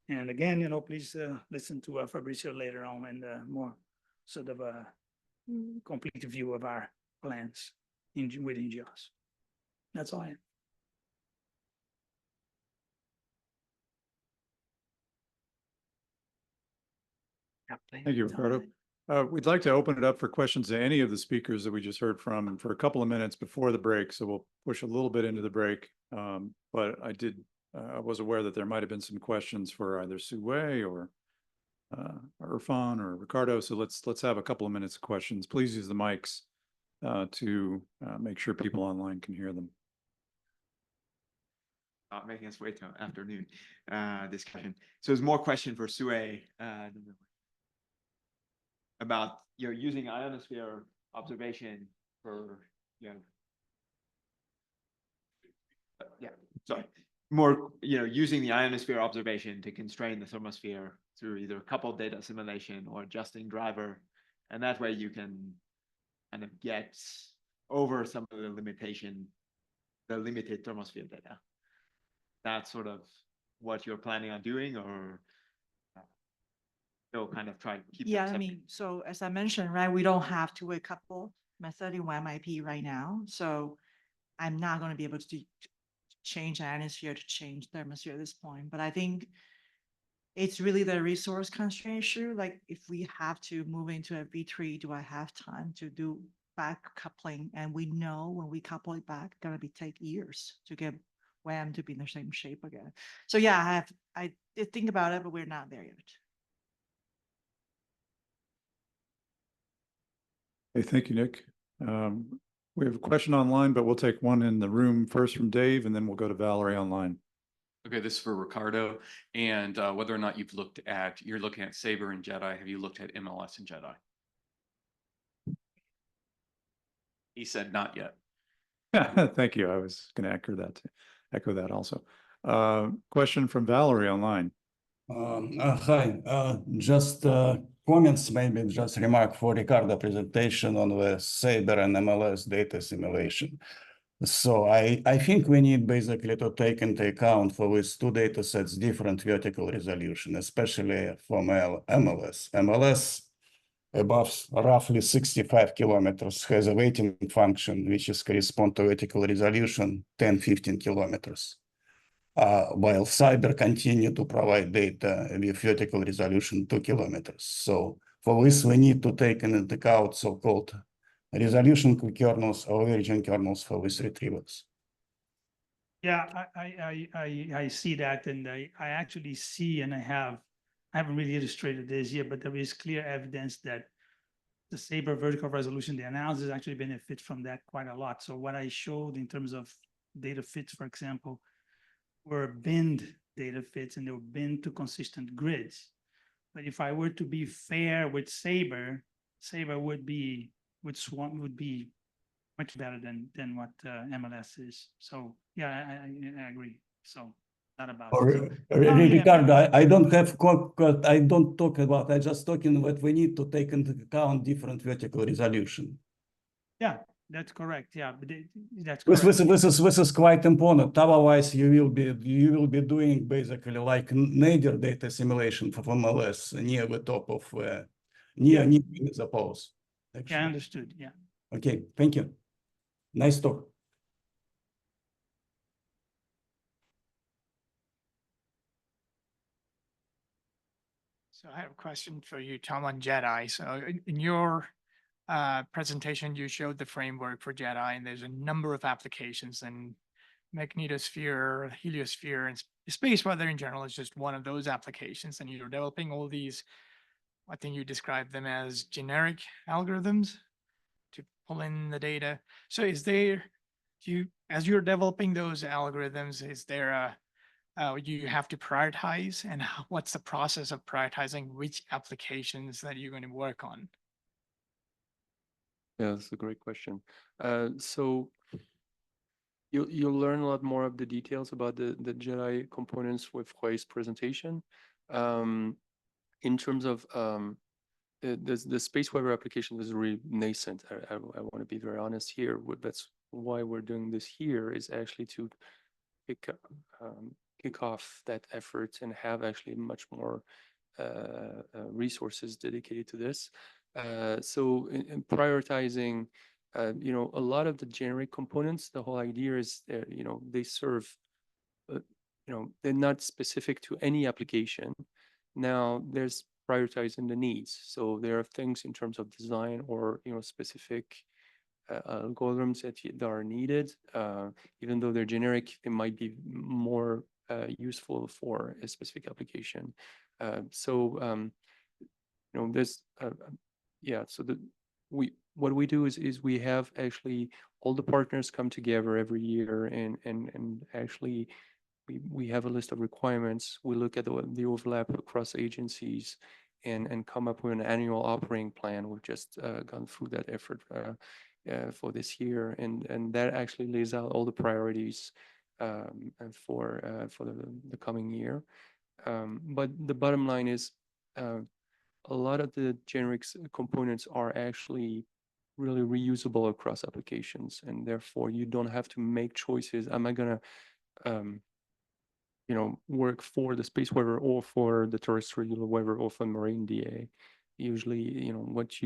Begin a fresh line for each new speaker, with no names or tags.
And again, please listen to Fabricio later on and more sort of a complete view of our plans within GEOS. That's all I have.
Thank you, Ricardo. We'd like to open it up for questions to any of the speakers that we just heard from for a couple of minutes before the break. So we'll push a little bit into the break. But I was aware that there might have been some questions for either Sue or Irfan or Ricardo. So let's have a couple of minutes of questions. Please use the mics to make sure people online can hear them.
Making us wait till afternoon discussion. So there's more question for Sue about using ionosphere observation for more using the ionosphere observation to constrain the thermosphere through either coupled data assimilation or adjusting driver, and that way you can kind of get over some of the limited thermosphere data. That's sort of what you're planning on doing, or still kind of try to keep them
Yeah, I
separate?
mean, so as I mentioned, right, we don't have two-way couple method in YMIP right now. So I'm not going to be able to change ionosphere to change thermosphere at this point. But I think it's really the resource constraint issue. Like if we have to move into a V3, do I have time to do back coupling? And we know when we couple it back, it's gonna take years to get WAM to be in the same shape again. So yeah, I did think about it, but we're not there yet.
Hey, thank you, Nick. We have a question online, but we'll take one in the room first from Dave, and then we'll go to Valerie online.
Okay, this is for Ricardo, and whether or not you're looking at Sabre and Jedi. Have you looked at MLS and Jedi? He said not yet.
Thank you. I was going to echo that also. Question from Valerie online.
Hi, just comments, maybe just remark for Ricardo presentation on the Sabre and MLS data simulation. So I think we need basically to take into account for these two data sets different vertical resolution, especially from MLS. MLS above roughly 65 kilometers has a weighting function which is correspond to vertical resolution 10-15 kilometers. While Sabre continue to provide data with vertical resolution 2 kilometers. So for this, we need to take into account so-called resolution kernels or origin kernels for these retrievers.
Yeah, I see that, and I actually see, and I haven't really illustrated this yet, but there is clear evidence that the Sabre vertical resolution, the analysis actually benefits from that quite a lot. So what I showed in terms of data fits, for example, were binned data fits, and they were binned to consistent grids. But if I were to be fair with Sabre would be much better than what MLS is. So yeah, I agree. So not about
Ricardo, I don't talk about. I just talking what we need to take into account different vertical resolution.
Yeah. That's correct. Yeah, but that's correct.
This is quite important. Otherwise, you will be doing basically like nadir data simulation for MLS near the top of near the pose.
Yeah, understood. Yeah.
Okay, thank you. Nice talk.
So I have a question for you, Tom, on Jedi. So in your presentation, you showed the framework for Jedi, and there's a number of applications, and magnetosphere, heliosphere, and space weather in general is just one of those applications. And you're developing all these, I think you described them as generic algorithms to pull in the data. So as you're developing those algorithms, is there you have to prioritize, and what's the process of prioritizing which applications that you're going to work on?
Yeah, that's a great question. So you'll learn a lot more of the details about the Jedi components with Hui's presentation. In terms of the space weather application is really nascent. I want to be very honest here. That's why we're doing this here, is actually to pick kick off that effort and have actually much more resources dedicated to this. So in prioritizing, you know, a lot of the generic components, the whole idea is, you know, they serve, you know, they're not specific to any application. Now there's prioritizing the needs. So there are things in terms of design or, you know, specific algorithms that are needed. Even though they're generic, they might be more useful for a specific application. You know, there's, yeah, so what we do is we have actually all the partners come together every year and actually we have a list of requirements. We look at the overlap across agencies and come up with an annual operating plan. We've just gone through that effort for this year, and that actually lays out all the priorities and for the coming year. But the bottom line is a lot of the generics components are actually really reusable across applications, and therefore you don't have to make choices. Am I gonna you know, work for the space weather or for the terrestrial weather or for marine DA? Usually, you know, what you do